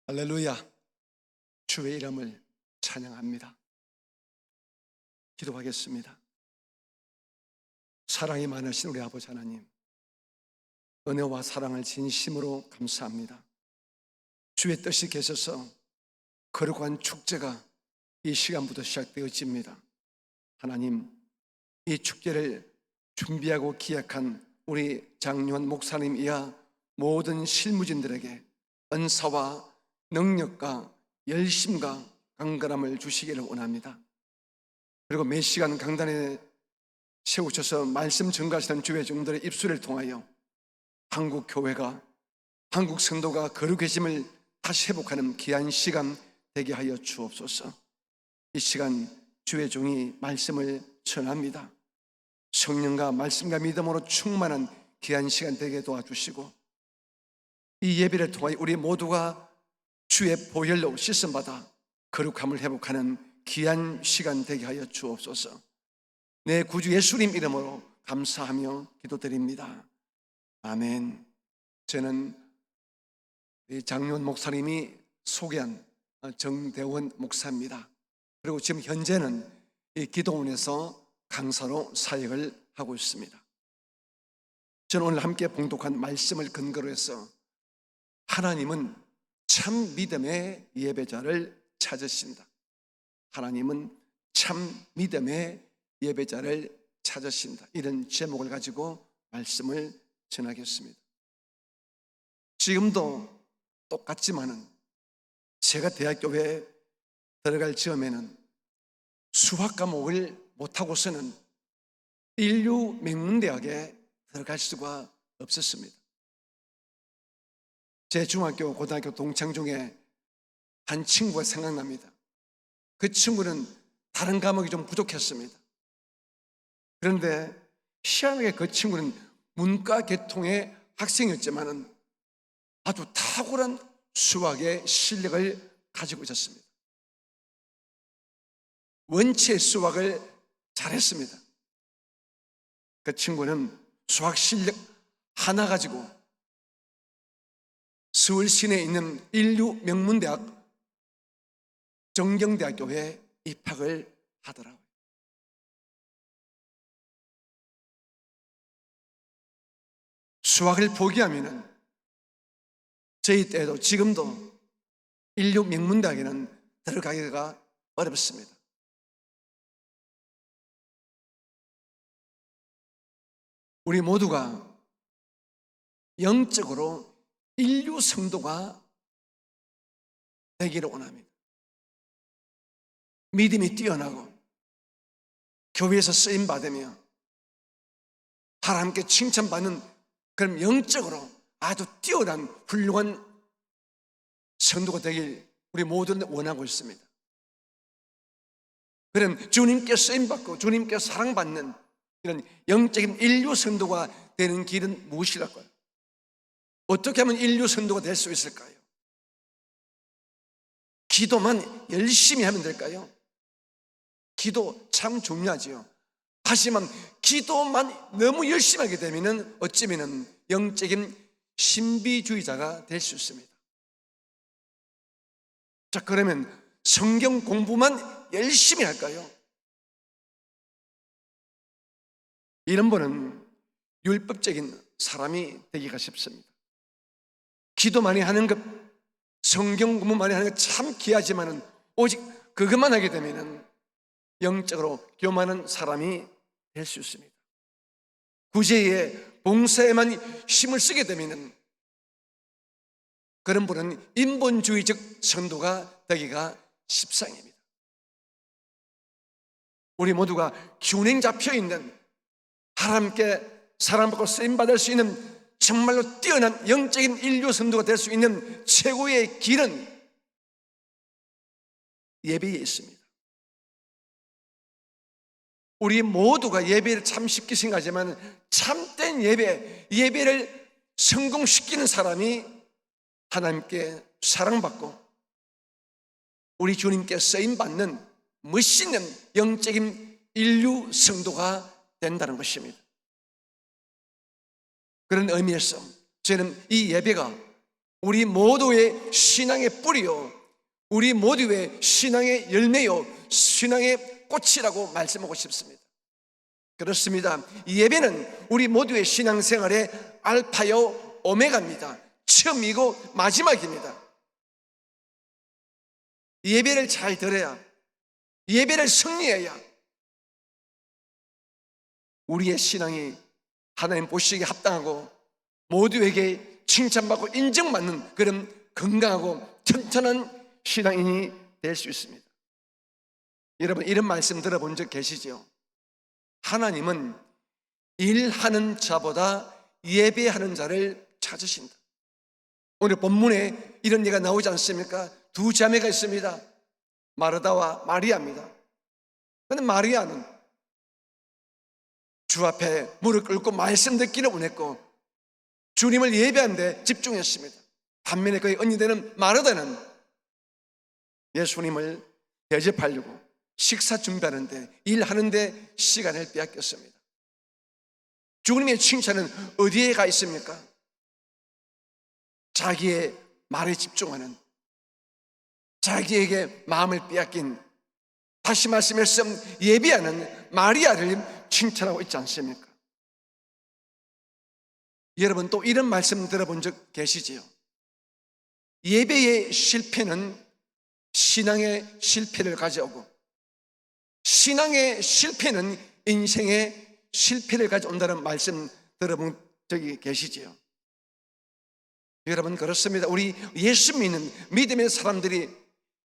할렐루야. 주의 이름을 찬양합니다. 기도하겠습니다. 사랑이 많으신 우리 아버지 하나님, 은혜와 사랑을 진심으로 감사합니다. 주의 뜻이 계셔서 거룩한 축제가 이 시간부터 시작되어집니다. 하나님, 이 축제를 준비하고 기획한 우리 장유한 목사님 이하 모든 실무진들에게 은사와 능력과 열심과 강건함을 주시기를 원합니다. 그리고 매 시간 강단에 세우셔서 말씀 전가하시는 주의 종들의 입술을 통하여 한국 교회가, 한국 성도가 거룩해짐을 다시 회복하는 귀한 시간 되게 하여 주옵소서. 이 시간 주의 종이 말씀을 전합니다. 성령과 말씀과 믿음으로 충만한 귀한 시간 되게 도와주시고, 이 예배를 통하여 우리 모두가 주의 보혈로 씻음받아 거룩함을 회복하는 귀한 시간 되게 하여 주옵소서. 내 구주 예수님 이름으로 감사하며 기도드립니다. 아멘. 저는 장윤 목사님이 소개한 정대원 목사입니다. 그리고 지금 현재는 이 기도원에서 강사로 사역을 하고 있습니다. 저는 오늘 함께 봉독한 말씀을 근거로 해서 하나님은 참 믿음의 예배자를 찾으신다. 하나님은 참 믿음의 예배자를 찾으신다. 이런 제목을 가지고 말씀을 전하겠습니다. 지금도 똑같지만은 제가 대학교에 들어갈 즈음에는 수학 과목을 못하고서는 인류명문대학에 들어갈 수가 없었습니다. 제 중학교, 고등학교 동창 중에 한 친구가 생각납니다. 그 친구는 다른 과목이 좀 부족했습니다. 그런데 희한하게 그 친구는 문과 계통의 학생이었지만은 아주 탁월한 수학의 실력을 가지고 있었습니다. 원체 수학을 잘했습니다. 그 친구는 수학 실력 하나 가지고 서울 시내에 있는 인류명문대학 정경대학교에 입학을 하더라고요. 수학을 포기하면은 저희 때도 지금도 인류명문대학에는 들어가기가 어렵습니다. 우리 모두가 영적으로 인류 성도가 되기를 원합니다. 믿음이 뛰어나고 교회에서 쓰임받으며 하나님께 칭찬받는 그런 영적으로 아주 뛰어난 훌륭한 성도가 되길 우리 모두는 원하고 있습니다. 그런 주님께 쓰임받고 주님께 사랑받는 이런 영적인 인류 성도가 되는 길은 무엇일까요? 어떻게 하면 인류 성도가 될 수 있을까요? 기도만 열심히 하면 될까요? 기도 참 중요하지요. 하지만 기도만 너무 열심히 하게 되면 어쩌면 영적인 신비주의자가 될 수 있습니다. 자, 그러면 성경 공부만 열심히 할까요? 이런 분은 율법적인 사람이 되기가 쉽습니다. 기도 많이 하는 것, 성경 공부 많이 하는 것 참 귀하지만은 오직 그것만 하게 되면은 영적으로 교만한 사람이 될 수 있습니다. 구제에 봉사에만 힘을 쓰게 되면은 그런 분은 인본주의적 성도가 되기가 십상입니다. 우리 모두가 균형 잡혀 있는 하나님께 사랑받고 쓰임받을 수 있는 정말로 뛰어난 영적인 인류 성도가 될 수 있는 최고의 길은 예배에 있습니다. 우리 모두가 예배를 참 쉽게 생각하지만 참된 예배를 성공시키는 사람이 하나님께 사랑받고 우리 주님께 쓰임받는 멋있는 영적인 인류 성도가 된다는 것입니다. 그런 의미에서 저는 이 예배가 우리 모두의 신앙의 뿌리요, 우리 모두의 신앙의 열매요, 신앙의 꽃이라고 말씀하고 싶습니다. 그렇습니다. 예배는 우리 모두의 신앙생활의 알파요 오메가입니다. 처음이고 마지막입니다. 예배를 잘 들어야, 예배를 승리해야 우리의 신앙이 하나님 보시기에 합당하고 모두에게 칭찬받고 인정받는 그런 건강하고 튼튼한 신앙인이 될 수 있습니다. 여러분, 이런 말씀 들어본 적 계시죠? 하나님은 일하는 자보다 예배하는 자를 찾으신다. 오늘 본문에 이런 얘기가 나오지 않습니까? 두 자매가 있습니다. 마르다와 마리아입니다. 그런데 마리아는 주 앞에 무릎 꿇고 말씀 듣기를 원했고 주님을 예배하는 데 집중했습니다. 반면에 그의 언니되는 마르다는 예수님을 대접하려고 식사 준비하는데, 일하는데 시간을 빼앗겼습니다. 주님의 칭찬은 어디에 가 있습니까? 자기의 말에 집중하는, 자기에게 마음을 빼앗긴, 다시 말씀해서 예배하는 마리아를 칭찬하고 있지 않습니까? 여러분, 또 이런 말씀 들어본 적 계시지요? 예배의 실패는 신앙의 실패를 가져오고 신앙의 실패는 인생의 실패를 가져온다는 말씀 들어본 적이 계시지요? 여러분, 그렇습니다. 우리 예수 믿는 믿음의 사람들이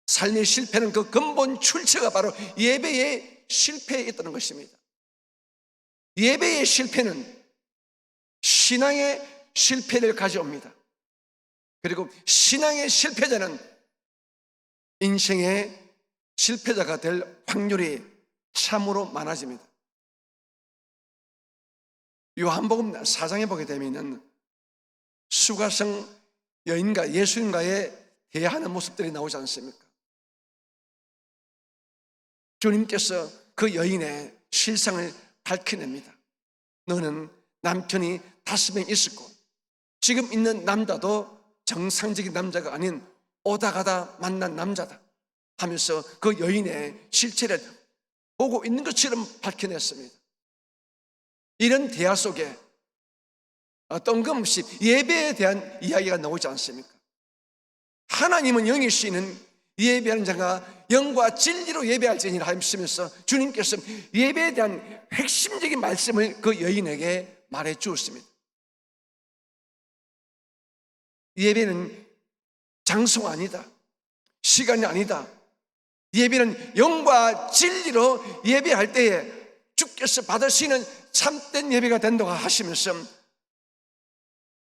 삶의 실패는 그 근본 출처가 바로 예배의 실패에 있다는 것입니다. 예배의 실패는 신앙의 실패를 가져옵니다. 그리고 신앙의 실패자는 인생의 실패자가 될 확률이 참으로 많아집니다. 요한복음 4장에 보게 되면 수가성 여인과 예수님과의 대화하는 모습들이 나오지 않습니까? 주님께서 그 여인의 실상을 밝혀냅니다. 너는 남편이 5명 있었고 지금 있는 남자도 정상적인 남자가 아닌 오다 가다 만난 남자다 하면서 그 여인의 실체를 보고 있는 것처럼 밝혀냈습니다. 이런 대화 속에 뜬금없이 예배에 대한 이야기가 나오지 않습니까? 하나님은 영이시는 예배하는 자가 영과 진리로 예배할지니라 하시면서 주님께서 예배에 대한 핵심적인 말씀을 그 여인에게 말해 주었습니다. 예배는 장소가 아니다, 시간이 아니다. 예배는 영과 진리로 예배할 때에 주께서 받으시는 참된 예배가 된다고 하시면서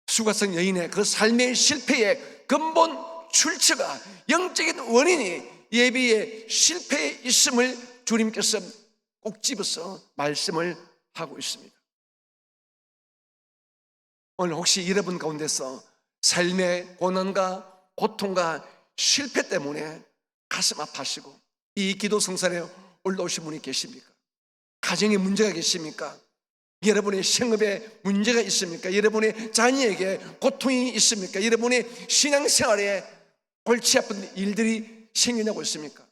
수가성 여인의 그 삶의 실패의 근본 출처가, 영적인 원인이 예배의 실패에 있음을 주님께서 꼭 집어서 말씀을 하고 있습니다. 오늘 혹시 여러분 가운데서 삶의 고난과 고통과 실패 때문에 가슴 아파하시고 이 기도 성산에 올라오신 분이 계십니까? 가정에 문제가 계십니까? 여러분의 생업에 문제가 있습니까? 여러분의 자녀에게 고통이 있습니까? 여러분의 신앙생활에 골치 아픈 일들이 생겨나고 있습니까?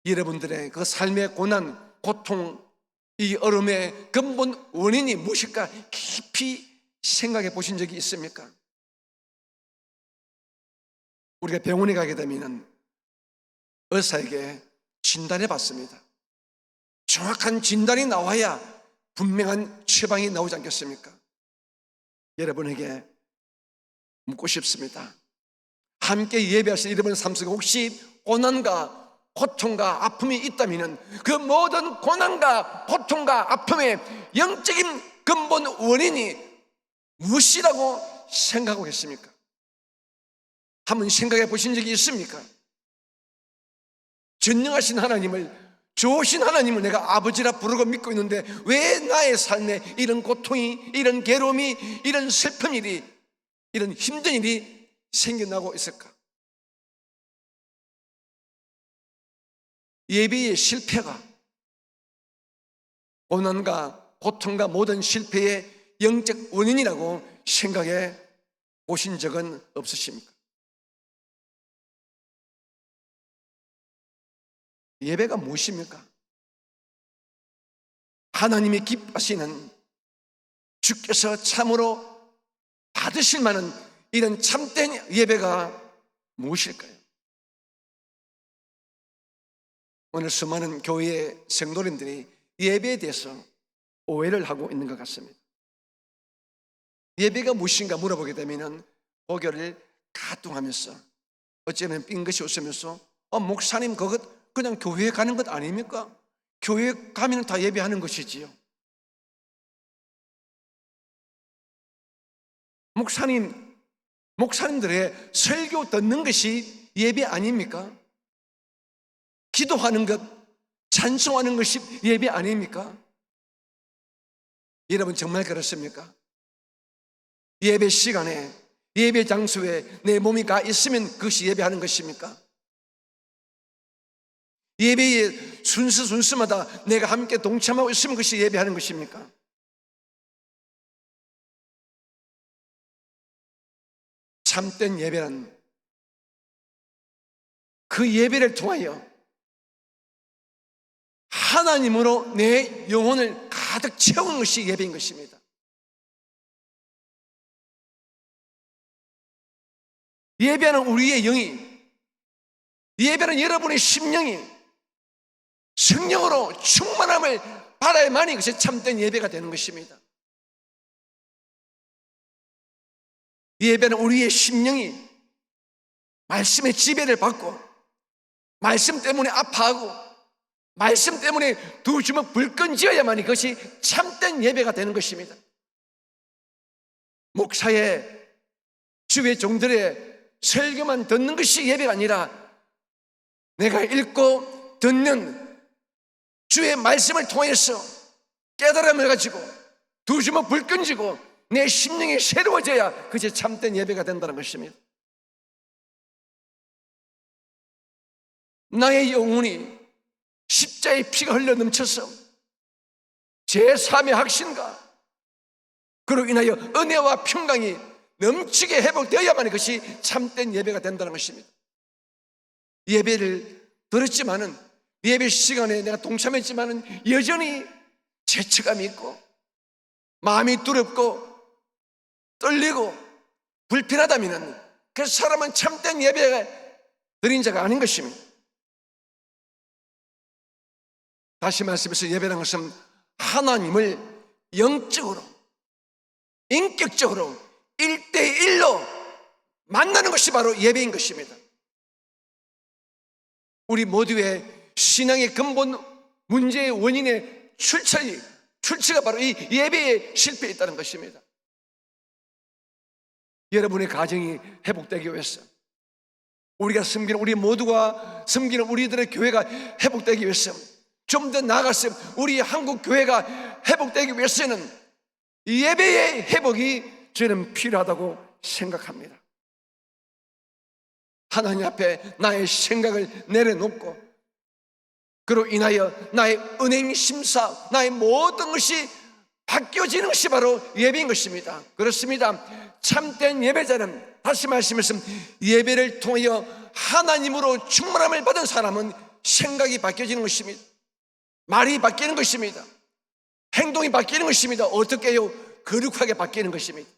여러분들의 그 삶의 고난, 고통, 이 어려움의 근본 원인이 무엇일까 깊이 생각해 보신 적이 있습니까? 우리가 병원에 가게 되면 의사에게 진단해 봤습니다. 정확한 진단이 나와야 분명한 처방이 나오지 않겠습니까? 여러분에게 묻고 싶습니다. 함께 예배하신 여러분 삶 속에 혹시 고난과 고통과 아픔이 있다면 그 모든 고난과 고통과 아픔의 영적인 근본 원인이 무엇이라고 생각하고 계십니까? 한번 생각해 보신 적이 있습니까? 전능하신 하나님을, 좋으신 하나님을 내가 아버지라 부르고 믿고 있는데 왜 나의 삶에 이런 고통이, 이런 괴로움이, 이런 슬픈 일이, 이런 힘든 일이 생겨나고 있을까? 예배의 실패가 고난과 고통과 모든 실패의 영적 원인이라고 생각해 보신 적은 없으십니까? 예배가 무엇입니까? 하나님이 기뻐하시는, 주께서 참으로 받으실 만한 이런 참된 예배가 무엇일까요? 오늘 수많은 교회의 성도님들이 예배에 대해서 오해를 하고 있는 것 같습니다. 예배가 무엇인가 물어보게 되면 고개를 가뚱하면서 어쩌면 빙긋이 웃으면서 목사님 그것 그냥 교회에 가는 것 아닙니까? 교회에 가면 다 예배하는 것이지요. 목사님들의 설교 듣는 것이 예배 아닙니까? 기도하는 것, 찬송하는 것이 예배 아닙니까? 여러분 정말 그렇습니까? 예배 시간에, 예배 장소에 내 몸이 가 있으면 그것이 예배하는 것입니까? 예배의 순서마다 내가 함께 동참하고 있으면 그것이 예배하는 것입니까? 참된 예배는 그 예배를 통하여 하나님으로 내 영혼을 가득 채우는 것이 예배인 것입니다. 예배는 우리의 영이, 예배는 여러분의 심령이 성령으로 충만함을 받아야만이 그것이 참된 예배가 되는 것입니다. 예배는 우리의 심령이 말씀의 지배를 받고 말씀 때문에 아파하고 말씀 때문에 두 주먹 불끈 쥐어야만이 그것이 참된 예배가 되는 것입니다. 목사의 주의 종들의 설교만 듣는 것이 예배가 아니라 내가 읽고 듣는 주의 말씀을 통해서 깨달음을 가지고 두 주먹 불끈 쥐고 내 심령이 새로워져야 그것이 참된 예배가 된다는 것입니다. 나의 영혼이 십자의 피가 흘러 넘쳐서 제3의 확신과 그로 인하여 은혜와 평강이 넘치게 회복되어야만 그것이 참된 예배가 된다는 것입니다. 예배를 들었지만은 예배 시간에 내가 동참했지만은 여전히 죄책감이 있고 마음이 두렵고 떨리고 불편하다면 그 사람은 참된 예배가 드린 자가 아닌 것입니다. 다시 말씀해서 예배라는 것은 하나님을 영적으로 인격적으로 1대1로 만나는 것이 바로 예배인 것입니다. 우리 모두의 신앙의 근본 문제의 원인의 출처가 바로 이 예배에 실패해 있다는 것입니다. 여러분의 가정이 회복되기 위해서, 우리가 섬기는 우리 모두가 섬기는 우리들의 교회가 회복되기 위해서, 좀 더 나아가서 우리 한국 교회가 회복되기 위해서는 예배의 회복이 저는 필요하다고 생각합니다. 하나님 앞에 나의 생각을 내려놓고 그로 인하여 나의 은행 심사, 나의 모든 것이 바뀌어지는 것이 바로 예배인 것입니다. 그렇습니다. 참된 예배자는, 다시 말씀해서 예배를 통하여 하나님으로 충만함을 받은 사람은 생각이 바뀌어지는 것입니다. 말이 바뀌는 것입니다. 행동이 바뀌는 것입니다. 어떻게요? 거룩하게 바뀌는 것입니다.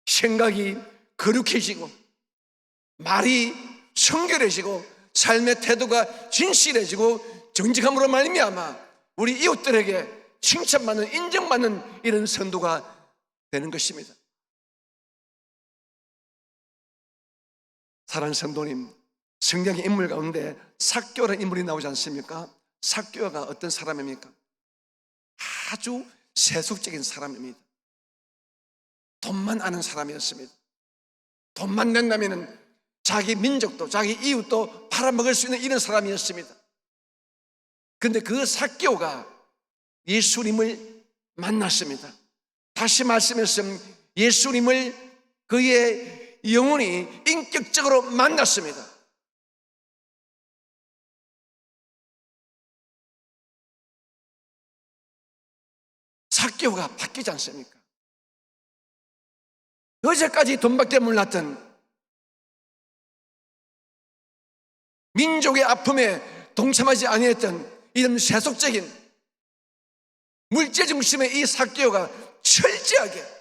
생각이 거룩해지고 말이 청결해지고 삶의 태도가 진실해지고 정직함으로 말미암아 우리 이웃들에게 칭찬받는, 인정받는 이런 선도가 되는 것입니다. 사랑하는 성도님, 성경의 인물 가운데 삭개오라는 인물이 나오지 않습니까? 삭개오가 어떤 사람입니까? 아주 세속적인 사람입니다. 돈만 아는 사람이었습니다. 돈만 낸다면 자기 민족도 자기 이웃도 팔아먹을 수 있는 이런 사람이었습니다. 그런데 그 삭개오가 예수님을 만났습니다. 다시 말씀해서 예수님을 그의 영혼이 인격적으로 만났습니다. 삭개오가 바뀌지 않습니까? 어제까지 돈밖에 몰랐던 민족의 아픔에 동참하지 아니했던 이런 세속적인 물질 중심의 이 삭개오가 철저하게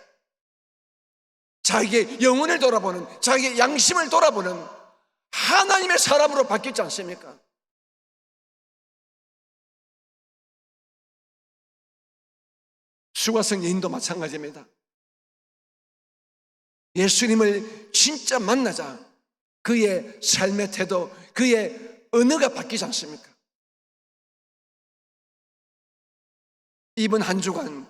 자기의 영혼을 돌아보는, 자기의 양심을 돌아보는 하나님의 사람으로 바뀌지 않습니까? 수가성 여인도 마찬가지입니다. 예수님을 진짜 만나자 그의 삶의 태도, 그의 언어가 바뀌지 않습니까? 이번 한 주간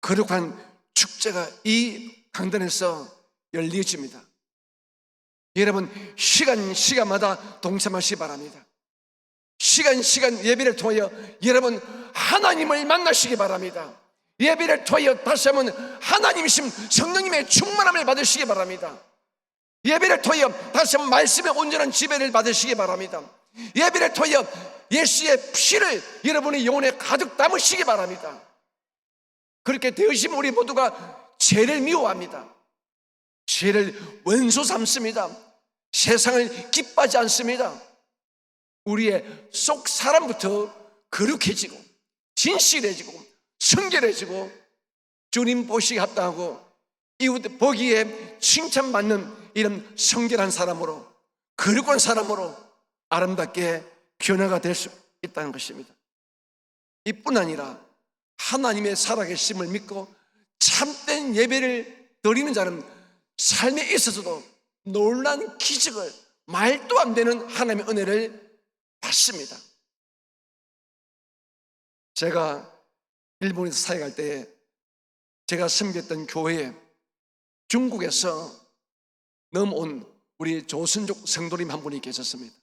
거룩한 축제가 이 강단에서 열려집니다. 여러분, 시간마다 동참하시기 바랍니다. 시간 예배를 통하여 여러분 하나님을 만나시기 바랍니다. 예배를 통하여 다시 한번 하나님이신 성령님의 충만함을 받으시기 바랍니다. 예배를 통하여 다시 한번 말씀의 온전한 지배를 받으시기 바랍니다. 예배를 통하여 예수의 피를 여러분의 영혼에 가득 담으시기 바랍니다. 그렇게 되으시면 우리 모두가 죄를 미워합니다. 죄를 원수 삼습니다. 세상을 기뻐하지 않습니다. 우리의 속 사람부터 거룩해지고 진실해지고 성결해지고 주님 보시기 합당하고 이웃 보기에 칭찬받는 이런 성결한 사람으로, 거룩한 사람으로 아름답게 변화가 될 수 있다는 것입니다. 이뿐 아니라 하나님의 살아계심을 믿고 참된 예배를 드리는 자는 삶에 있어서도 놀라운 기적을, 말도 안 되는 하나님의 은혜를 받습니다. 제가 일본에서 사역할 때 제가 섬겼던 교회에 중국에서 넘어온 우리 조선족 성도님 한 분이 계셨습니다.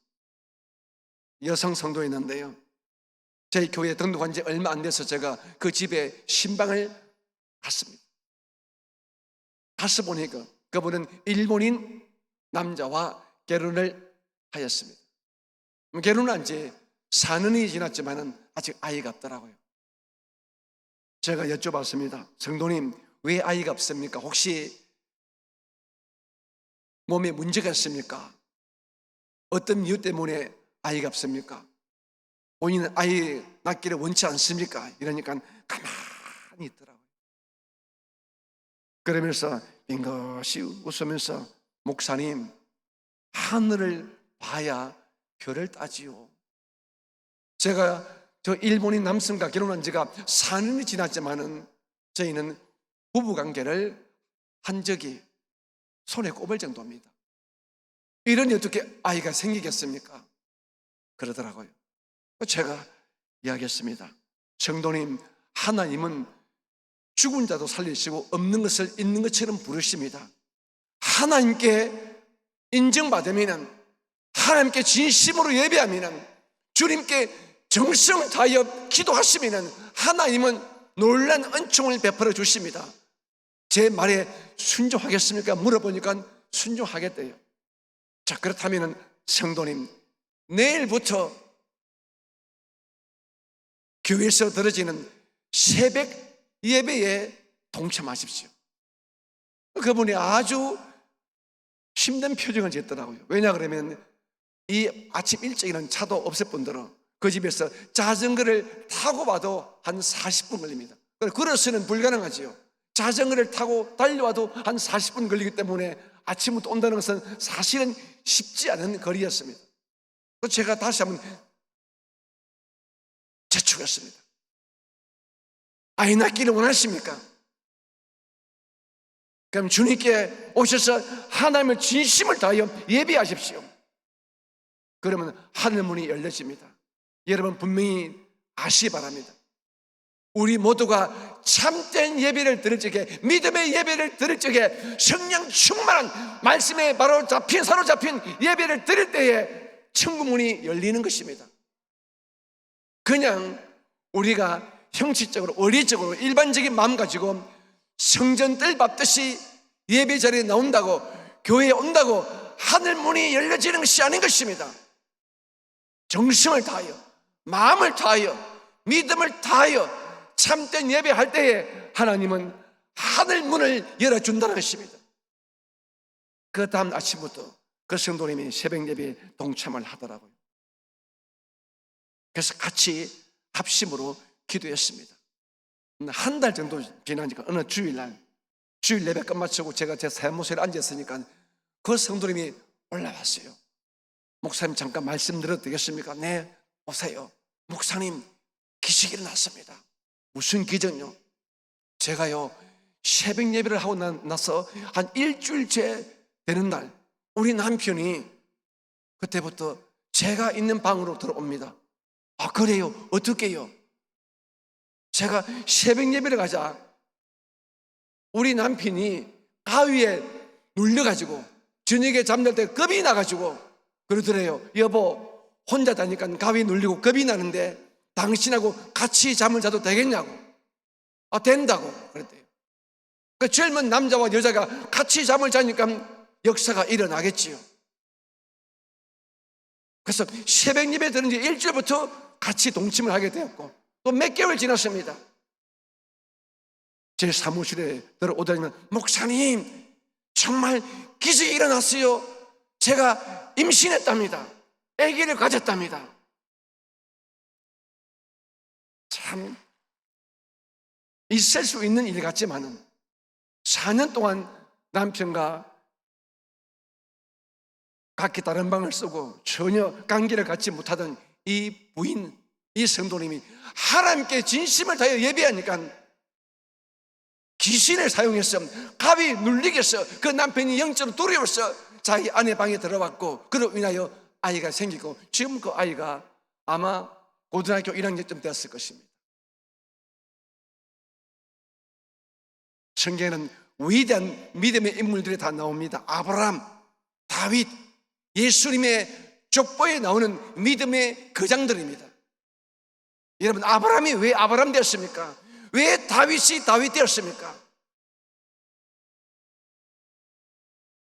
여성 성도였는데요, 저희 교회에 등록한 지 얼마 안 돼서 제가 그 집에 신방을 갔습니다. 가서 보니까 그분은 일본인 남자와 결혼을 하였습니다. 결혼한 지 4년이 지났지만 아직 아이가 없더라고요. 제가 여쭤봤습니다. 성도님, 왜 아이가 없습니까? 혹시 몸에 문제가 있습니까? 어떤 이유 때문에 아이가 없습니까? 본인은 아이 낳기를 원치 않습니까? 이러니까 가만히 있더라고요. 그러면서 빙긋이 웃으면서, 목사님, 하늘을 봐야 별을 따지요. 제가 저 일본인 남성과 결혼한 지가 4년이 지났지만은 저희는 부부관계를 한 적이 손에 꼽을 정도입니다. 이러니 어떻게 아이가 생기겠습니까? 그러더라고요. 제가 이야기했습니다. 성도님, 하나님은 죽은 자도 살리시고 없는 것을 있는 것처럼 부르십니다. 하나님께 인정받으면, 하나님께 진심으로 예배하면, 주님께 정성 다하여 기도하시면 하나님은 놀란 은총을 베풀어 주십니다. 제 말에 순종하겠습니까? 물어보니까 순종하겠대요. 자, 그렇다면 성도님, 내일부터 교회에서 드려지는 새벽 예배에 동참하십시오. 그분이 아주 힘든 표정을 짓더라고요. 왜냐 그러면 이 아침 일찍 일어나는 차도 없을 뿐더러 그 집에서 자전거를 타고 와도 한 40분 걸립니다. 걸어서는 불가능하지요. 자전거를 타고 달려와도 한 40분 걸리기 때문에 아침부터 온다는 것은 사실은 쉽지 않은 거리였습니다. 제가 다시 한번 재촉했습니다. 아이 낳기를 원하십니까? 그럼 주님께 오셔서 하나님을 진심을 다하여 예배하십시오. 그러면 하늘문이 열려집니다. 여러분 분명히 아시기 바랍니다. 우리 모두가 참된 예배를 드릴 적에, 믿음의 예배를 드릴 적에, 성령 충만한 말씀에 바로 사로잡힌 예배를 드릴 때에 천국문이 열리는 것입니다. 그냥 우리가 형식적으로, 의리적으로, 일반적인 마음 가지고 성전 뜰 밟듯이 예배 자리에 나온다고, 교회에 온다고 하늘문이 열려지는 것이 아닌 것입니다. 정성을 다하여, 마음을 다하여, 믿음을 다하여 참된 예배할 때에 하나님은 하늘 문을 열어준다는 것입니다. 그 다음 아침부터 그 성도님이 새벽 예배에 동참을 하더라고요. 그래서 같이 합심으로 기도했습니다. 한 달 정도 지나니까 어느 주일날 주일 예배 끝마치고 제가 제 사무실에 앉았으니까 그 성도님이 올라왔어요. 목사님 잠깐 말씀 드려도 되겠습니까? 네, 오세요. 목사님, 기적이 일어났습니다. 무슨 기적요? 제가요 새벽 예배를 하고 나서 한 일주일째 되는 날 우리 남편이 그때부터 제가 있는 방으로 들어옵니다. 아, 그래요? 어떻게요? 제가 새벽 예배를 가자 우리 남편이 가위에 눌려가지고 저녁에 잠잘 때 겁이 나가지고 그러더래요. 여보, 혼자 자니까 가위에 눌리고 겁이 나는데 당신하고 같이 잠을 자도 되겠냐고. 아, 된다고 그랬대요. 그 젊은 남자와 여자가 같이 잠을 자니까 역사가 일어나겠지요. 그래서 새벽 예배 드는 지 일주일부터 같이 동침을 하게 되었고 또 몇 개월 지났습니다. 제 사무실에 들어오더니만 목사님, 정말 기적이 일어났어요. 제가 임신했답니다. 아기를 가졌답니다. 참 있을 수 있는 일 같지만은 4년 동안 남편과 각기 다른 방을 쓰고 전혀 관계를 갖지 못하던 이 부인, 이 성도님이 하나님께 진심을 다해 예배하니까 귀신을 사용해서 갑이 눌리겠어. 그 남편이 영적으로 두려워서 자기 아내 방에 들어왔고 그로 인하여 아이가 생기고 지금 그 아이가 아마 고등학교 1학년쯤 되었을 것입니다. 성경에는 위대한 믿음의 인물들이 다 나옵니다. 아브라함, 다윗, 예수님의 족보에 나오는 믿음의 거장들입니다. 여러분, 아브라함이 왜 아브라함 되었습니까? 왜 다윗이 다윗 되었습니까?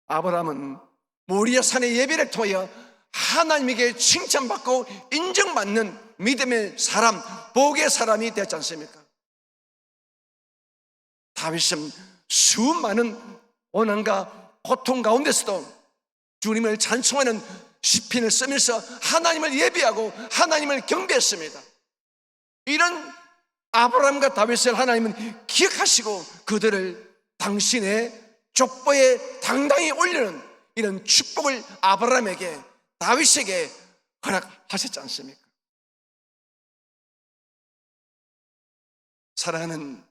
아브라함은 모리아 산의 예배를 통하여 하나님에게 칭찬받고 인정받는 믿음의 사람, 복의 사람이 되었지 않습니까? 다윗은 수많은 고난과 고통 가운데서도 주님을 찬송하는 시편을 쓰면서 하나님을 예배하고 하나님을 경배했습니다. 이런 아브라함과 다윗을 하나님은 기억하시고 그들을 당신의 족보에 당당히 올리는 이런 축복을 아브라함에게, 다윗에게 허락하셨지 않습니까? 사랑하는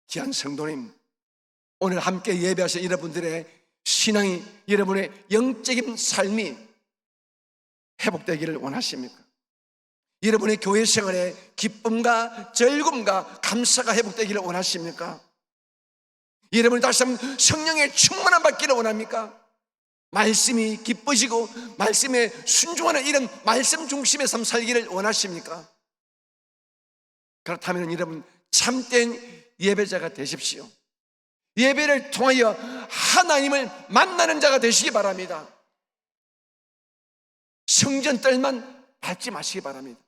귀한 성도님, 오늘 함께 예배하신 여러분들의 신앙이, 여러분의 영적인 삶이 회복되기를 원하십니까? 여러분의 교회 생활에 기쁨과 즐거움과 감사가 회복되기를 원하십니까? 여러분이 다시 한번 성령의 충만함 받기를 원합니까? 말씀이 기뻐지고 말씀에 순종하는 이런 말씀 중심의 삶 살기를 원하십니까? 그렇다면 여러분 참된 예배자가 되십시오. 예배를 통하여 하나님을 만나는 자가 되시기 바랍니다. 성전뜰만 밟지 마시기 바랍니다.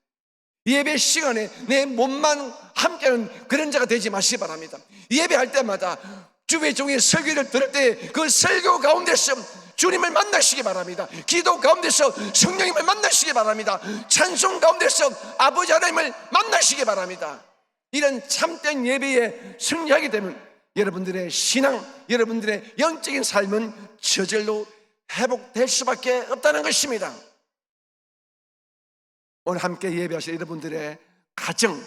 예배 시간에 내 몸만 함께하는 그런 자가 되지 마시기 바랍니다. 예배할 때마다 주의 종의 설교를 들을 때 그 설교 가운데서 주님을 만나시기 바랍니다. 기도 가운데서 성령님을 만나시기 바랍니다. 찬송 가운데서 아버지 하나님을 만나시기 바랍니다. 이런 참된 예배에 승리하게 되면 여러분들의 신앙, 여러분들의 영적인 삶은 저절로 회복될 수밖에 없다는 것입니다. 오늘 함께 예배하실 여러분들의 가정,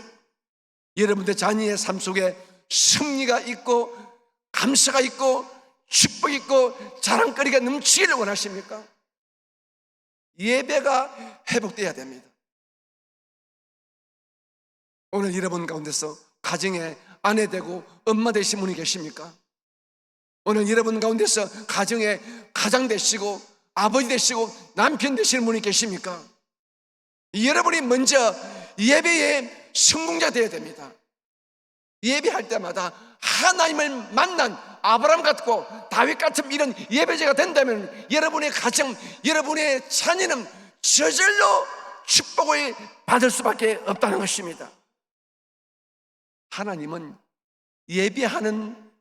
여러분들의 자녀의 삶 속에 승리가 있고 감사가 있고 축복이 있고 자랑거리가 넘치기를 원하십니까? 예배가 회복돼야 됩니다. 오늘 여러분 가운데서 가정에 아내 되고 엄마 되신 분이 계십니까? 오늘 여러분 가운데서 가정에 가장 되시고 아버지 되시고 남편 되시는 분이 계십니까? 여러분이 먼저 예배의 성공자 되어야 됩니다. 예배할 때마다 하나님을 만난 아브라함 같고 다윗 같은 이런 예배자가 된다면 여러분의 가정, 여러분의 자녀는 저절로 축복을 받을 수밖에 없다는 것입니다. 하나님은 예배하는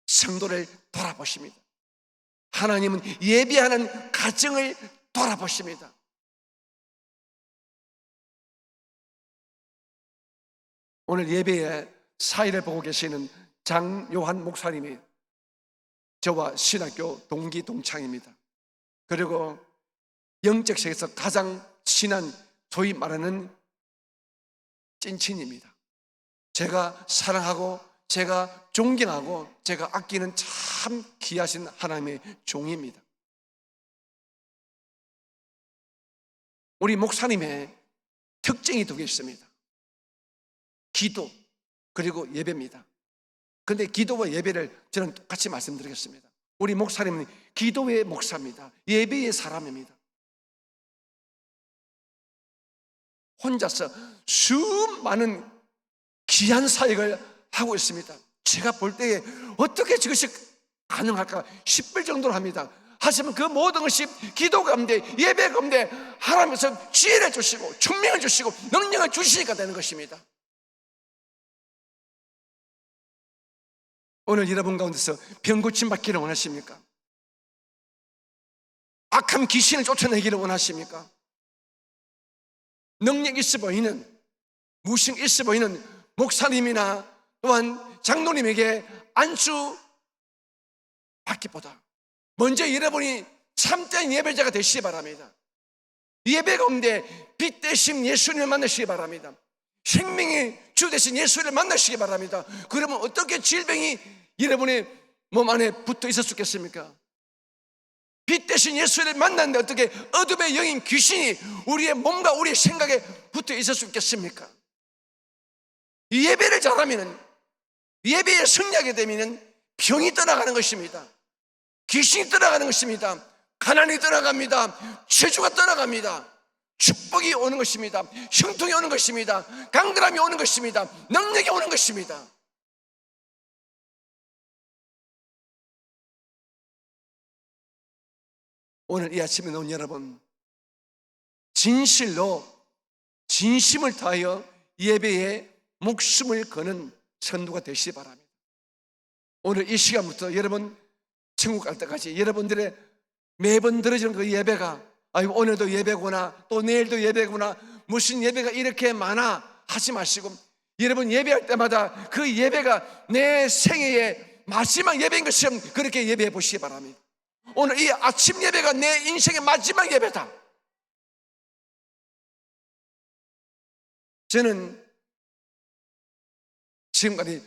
성도를 돌아보십니다. 하나님은 예배하는 가정을 돌아보십니다. 오늘 예배의 사회를 보고 계시는 장요한 목사님이 저와 신학교 동기 동창입니다. 그리고 영적 세계에서 가장 친한, 소위 말하는 찐친입니다. 제가 사랑하고 제가 존경하고 제가 아끼는 참 귀하신 하나님의 종입니다. 우리 목사님의 특징이 두 개 있습니다. 기도 그리고 예배입니다. 그런데 기도와 예배를 저는 똑같이 말씀드리겠습니다. 우리 목사님은 기도의 목사입니다. 예배의 사람입니다. 혼자서 수많은 귀한 사역을 하고 있습니다. 제가 볼 때에 어떻게 저것이 가능할까 싶을 정도로 합니다. 하지만 그 모든 것이 기도 가운데, 예배 가운데 하나님께서 지혜를 주시고 총명을 주시고 능력을 주시니까 되는 것입니다. 오늘 여러분 가운데서 병 고침 받기를 원하십니까? 악한 귀신을 쫓아내기를 원하십니까? 능력 있어 보이는, 무식 있어 보이는 목사님이나 또한 장로님에게 안수 받기보다 먼저 여러분이 참된 예배자가 되시기 바랍니다. 예배 가운데 빛 대신 예수님을 만나시기 바랍니다. 생명의 주 되신 예수를 만나시기 바랍니다. 그러면 어떻게 질병이 여러분의 몸 안에 붙어 있을 수 있겠습니까? 빛 대신 예수를 만났는데 어떻게 어둠의 영인 귀신이 우리의 몸과 우리의 생각에 붙어 있을 수 있겠습니까? 이 예배를 잘하면, 예배에 승리하게 되면 병이 떠나가는 것입니다. 귀신이 떠나가는 것입니다. 가난이 떠나갑니다. 저주가 떠나갑니다. 축복이 오는 것입니다. 형통이 오는 것입니다. 강건함이 오는 것입니다. 능력이 오는 것입니다. 오늘 이 아침에 나온 여러분, 진실로 진심을 다하여 예배에 목숨을 거는 선두가 되시기 바랍니다. 오늘 이 시간부터 여러분 천국 갈 때까지 여러분들의 매번 들어지는 그 예배가, 아이고 오늘도 예배구나, 또 내일도 예배구나, 무슨 예배가 이렇게 많아 하지 마시고, 여러분 예배할 때마다 그 예배가 내 생애의 마지막 예배인 것처럼 그렇게 예배해 보시기 바랍니다. 오늘 이 아침 예배가 내 인생의 마지막 예배다. 저는 지금까지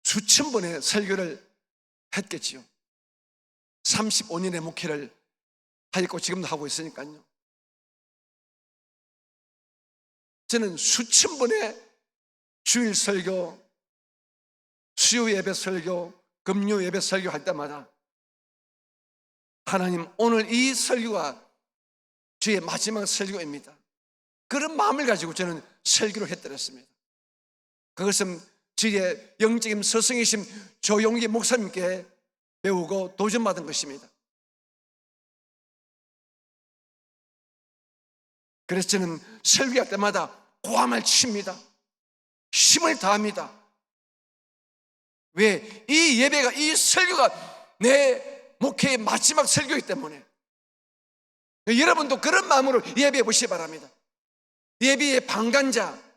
수천 번의 설교를 했겠지요. 35년의 목회를 하였고 지금도 하고 있으니까요. 저는 수천 번의 주일 설교, 수요 예배 설교, 금요 예배 설교 할 때마다 하나님, 오늘 이 설교가 주의 마지막 설교입니다. 그런 마음을 가지고 저는 설교를 해드렸습니다. 그것은 주의 영적인 스승이신 조용기 목사님께 배우고 도전받은 것입니다. 그래서 저는 설교할 때마다 고함을 칩니다. 힘을 다합니다. 왜? 이 예배가, 이 설교가 내 목회의 마지막 설교이기 때문에. 여러분도 그런 마음으로 예배해 보시기 바랍니다. 예배의 방관자,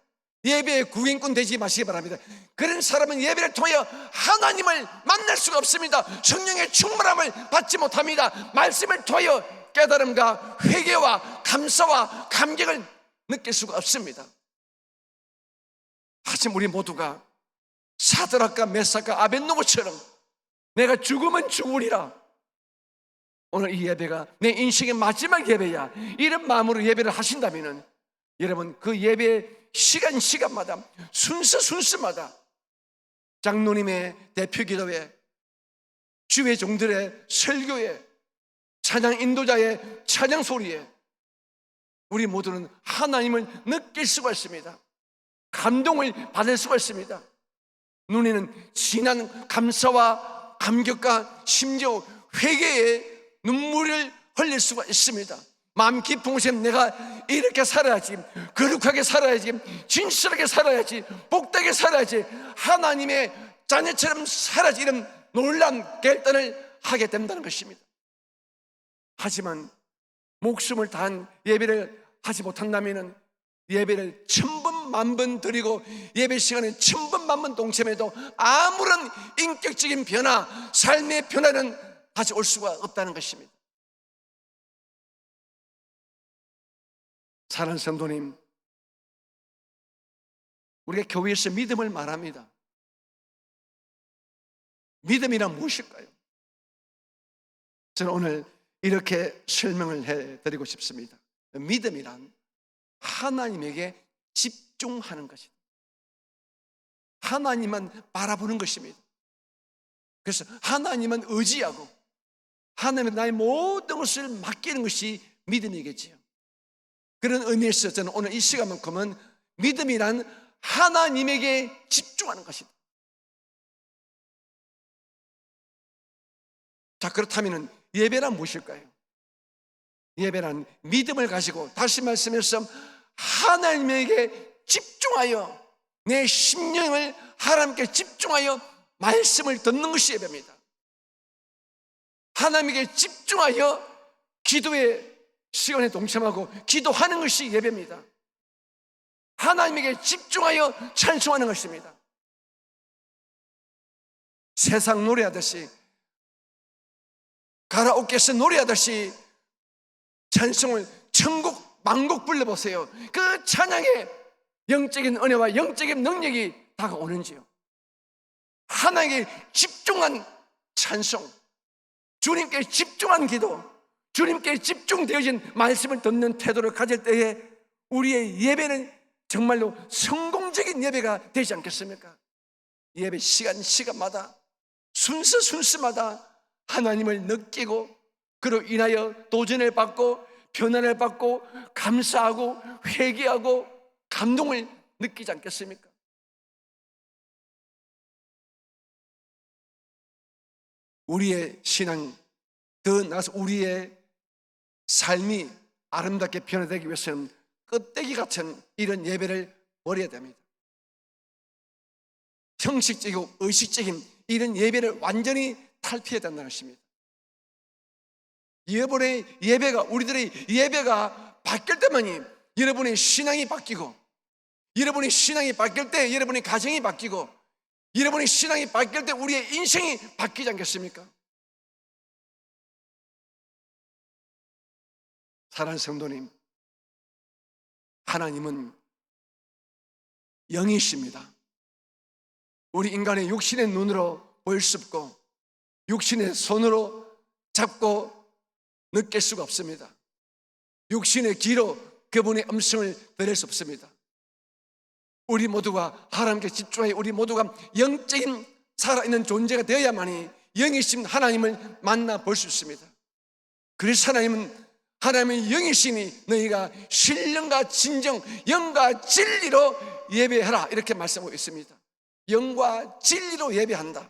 예배의 구경꾼 되지 마시기 바랍니다. 그런 사람은 예배를 통해 하나님을 만날 수가 없습니다. 성령의 충만함을 받지 못합니다. 말씀을 통해 깨달음과 회개와 감사와 감격을 느낄 수가 없습니다. 하지만 우리 모두가 사드락과 메삭과 아벳노고처럼 내가 죽으면 죽으리라, 오늘 이 예배가 내 인생의 마지막 예배야, 이런 마음으로 예배를 하신다면 여러분 그 예배 시간마다 순서마다 장로님의 대표 기도회, 주의 종들의 설교에, 찬양 인도자의 찬양 소리에 우리 모두는 하나님을 느낄 수가 있습니다. 감동을 받을 수가 있습니다. 눈에는 진한 감사와 감격과 심지어 회개의 눈물을 흘릴 수가 있습니다. 마음 깊은 곳에 내가 이렇게 살아야지, 거룩하게 살아야지, 진실하게 살아야지, 복되게 살아야지, 하나님의 자녀처럼 살아야지, 이런 놀라운 결단을 하게 된다는 것입니다. 하지만 목숨을 다한 예배를 하지 못한다면 예배를 1000번 만번 드리고 예배 시간에 1000번 만번 동참해도 아무런 인격적인 변화, 삶의 변화는 다시 올 수가 없다는 것입니다. 사랑하는 성도님, 우리가 교회에서 믿음을 말합니다. 믿음이란 무엇일까요? 저는 오늘 이렇게 설명을 해드리고 싶습니다. 믿음이란 하나님에게 집중하는 것입니다. 하나님만 바라보는 것입니다. 그래서 하나님만 의지하고 하나님의 나의 모든 것을 맡기는 것이 믿음이겠지요. 그런 의미에서 저는 오늘 이 시간만큼은 믿음이란 하나님에게 집중하는 것이다. 자, 그렇다면 예배란 무엇일까요? 예배란 믿음을 가지고, 다시 말씀해서 하나님에게 집중하여, 내 심령을 하나님께 집중하여 말씀을 듣는 것이 예배입니다. 하나님에게 집중하여 기도의 시간에 동참하고 기도하는 것이 예배입니다. 하나님에게 집중하여 찬송하는 것입니다. 세상 노래하듯이, 가라오케에서 노래하듯이 찬송을 천국 만곡 불러보세요. 그 찬양의 영적인 은혜와 영적인 능력이 다가오는지요. 하나님께 집중한 찬송, 주님께 집중한 기도, 주님께 집중되어진 말씀을 듣는 태도를 가질 때에 우리의 예배는 정말로 성공적인 예배가 되지 않겠습니까? 예배 시간마다, 순서마다 하나님을 느끼고 그로 인하여 도전을 받고 변화를 받고 감사하고 회개하고 감동을 느끼지 않겠습니까? 우리의 신앙, 더 나아가서 우리의 삶이 아름답게 변화되기 위해서는 껍데기 같은 이런 예배를 버려야 됩니다. 형식적이고 의식적인 이런 예배를 완전히 탈피해야 된다는 것입니다. 여러분의 예배가, 우리들의 예배가 바뀔 때만이 여러분의 신앙이 바뀌고, 여러분의 신앙이 바뀔 때 여러분의 가정이 바뀌고, 여러분의 신앙이 바뀔 때 우리의 인생이 바뀌지 않겠습니까? 사랑하는 성도님, 하나님은 영이십니다. 우리 인간의 육신의 눈으로 보일 수 없고 육신의 손으로 잡고 느낄 수가 없습니다. 육신의 귀로 그분의 음성을 들을 수 없습니다. 우리 모두가 하나님께 집중하여 우리 모두가 영적인 살아있는 존재가 되어야만이 영이신 하나님을 만나볼 수 있습니다. 그래서 하나님의 영이시니 너희가 신령과 진정, 영과 진리로 예배하라, 이렇게 말씀하고 있습니다. 영과 진리로 예배한다.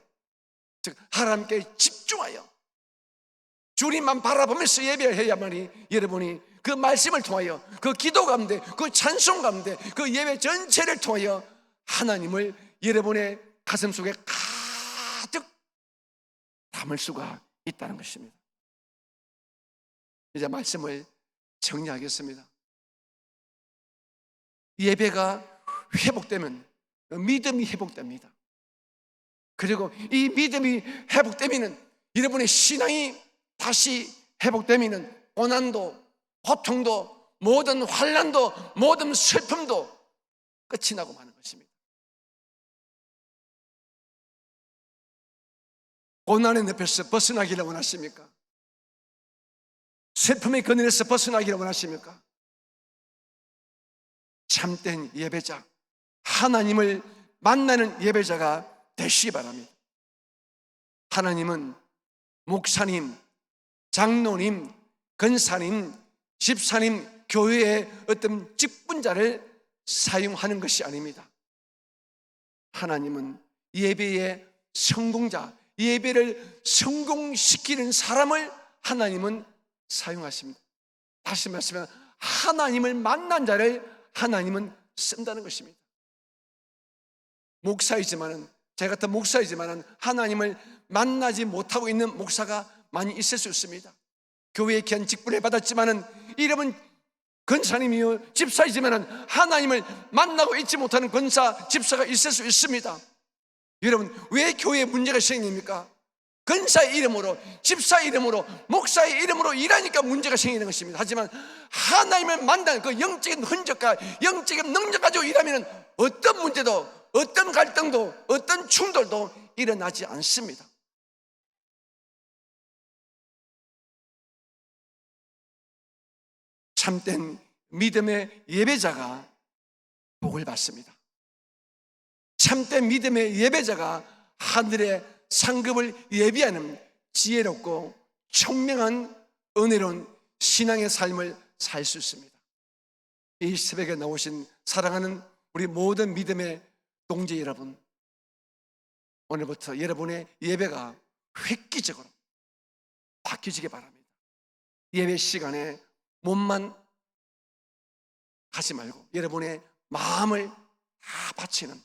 즉 하나님께 집중하여 주님만 바라보면서 예배를 해야만이 여러분이 그 말씀을 통하여, 그 기도 가운데, 그 찬송 가운데, 그 예배 전체를 통하여 하나님을 여러분의 가슴 속에 가득 담을 수가 있다는 것입니다. 이제 말씀을 정리하겠습니다. 예배가 회복되면 믿음이 회복됩니다. 그리고 이 믿음이 회복되면 여러분의 신앙이 다시 회복되면 고난도, 고통도, 모든 환난도, 모든 슬픔도 끝이 나고 마는 것입니다. 고난의 늪에서 벗어나기를 원하십니까? 슬픔의 그늘에서 벗어나기를 원하십니까? 참된 예배자, 하나님을 만나는 예배자가 되시기 바랍니다. 하나님은 목사님, 장로님, 권사님, 집사님, 교회의 어떤 직분자를 사용하는 것이 아닙니다. 하나님은 예배의 성공자, 예배를 성공시키는 사람을 하나님은 사용하십니다. 다시 말씀하면 하나님을 만난 자를 하나님은 쓴다는 것입니다. 목사이지만은, 제 같은 목사이지만은 하나님을 만나지 못하고 있는 목사가 많이 있을 수 있습니다. 교회에 귀한 직분을 받았지만은 이름은 권사님이요 집사이지만은 하나님을 만나고 있지 못하는 권사, 집사가 있을 수 있습니다. 여러분, 왜 교회에 문제가 생깁니까? 권사의 이름으로, 집사의 이름으로, 목사의 이름으로 일하니까 문제가 생기는 것입니다. 하지만 하나님을 만나는 그 영적인 흔적과 영적인 능력 가지고 일하면 어떤 문제도, 어떤 갈등도, 어떤 충돌도 일어나지 않습니다. 참된 믿음의 예배자가 복을 받습니다. 참된 믿음의 예배자가 하늘의 상급을 예비하는 지혜롭고 총명한 은혜로운 신앙의 삶을 살 수 있습니다. 이 새벽에 나오신 사랑하는 우리 모든 믿음의 동지 여러분, 오늘부터 여러분의 예배가 획기적으로 바뀌어지기 바랍니다. 예배 시간에 몸만 가지 말고 여러분의 마음을 다 바치는,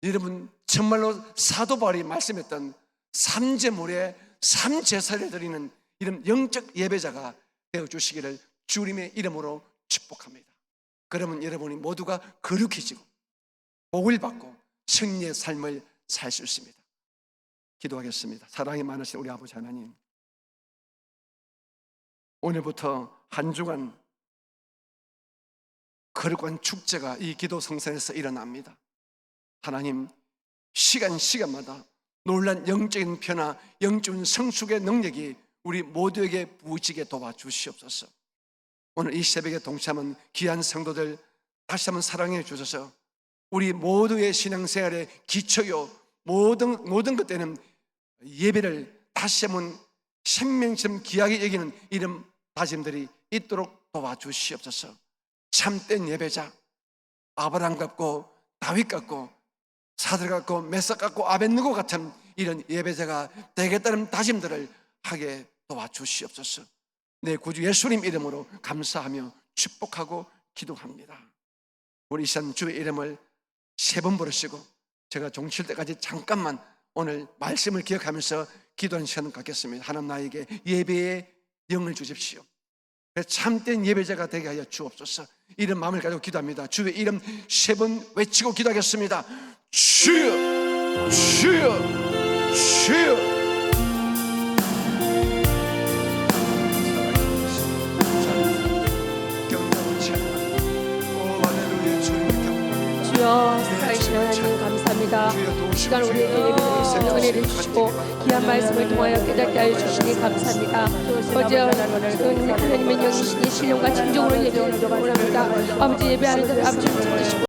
여러분 정말로 사도 바울이 말씀했던 삼제물에 삼제사를 드리는 이런 영적 예배자가 되어주시기를 주님의 이름으로 축복합니다. 그러면 여러분이 모두가 거룩해지고 복을 받고 승리의 삶을 살 수 있습니다. 기도하겠습니다. 사랑이 많으신 우리 아버지 하나님, 오늘부터 한 주간 거룩한 축제가 이 기도 성산에서 일어납니다. 하나님, 시간마다 놀란 영적인 변화, 영적인 성숙의 능력이 우리 모두에게 부어지게 도와주시옵소서. 오늘 이 새벽에 동참한 귀한 성도들 다시 한번 사랑해 주셔서 우리 모두의 신앙생활의 기초요, 모든 것 때는 예배를 다시 한번 생명처럼 귀하게 여기는 이런 다짐들이 있도록 도와주시옵소서. 참된 예배자, 아브라함 같고 다윗 같고 사들 같고 메삭 같고 아벳느고 같은 이런 예배자가 되겠다는 다짐들을 하게 도와주시옵소서. 내 구주 예수님 이름으로 감사하며 축복하고 기도합니다. 우리 이 시간 주의 이름을 3번 부르시고 제가 종칠 때까지 잠깐만 오늘 말씀을 기억하면서 기도하는 시간을 갖겠습니다. 하나님, 나에게 예배의 영을 주십시오. 참된 예배자가 되게 하여 주옵소서. 이런 마음을 가지고 기도합니다. 주의 이름 3번 외치고 기도하겠습니다. 주여, 주여, 주여. 주여, 살아계신 하나님 감사합니다. 이 시간 우리에게 예배를 주시며 은혜를 주시고 귀한 말씀을 통하여 깨닫게 하여 주시니 감사합니다. 어제 하나님의 영이시니 신령과 진정으로 예배를 원합니다. 아버지, 예배하는 자를 아버지를 찾으시고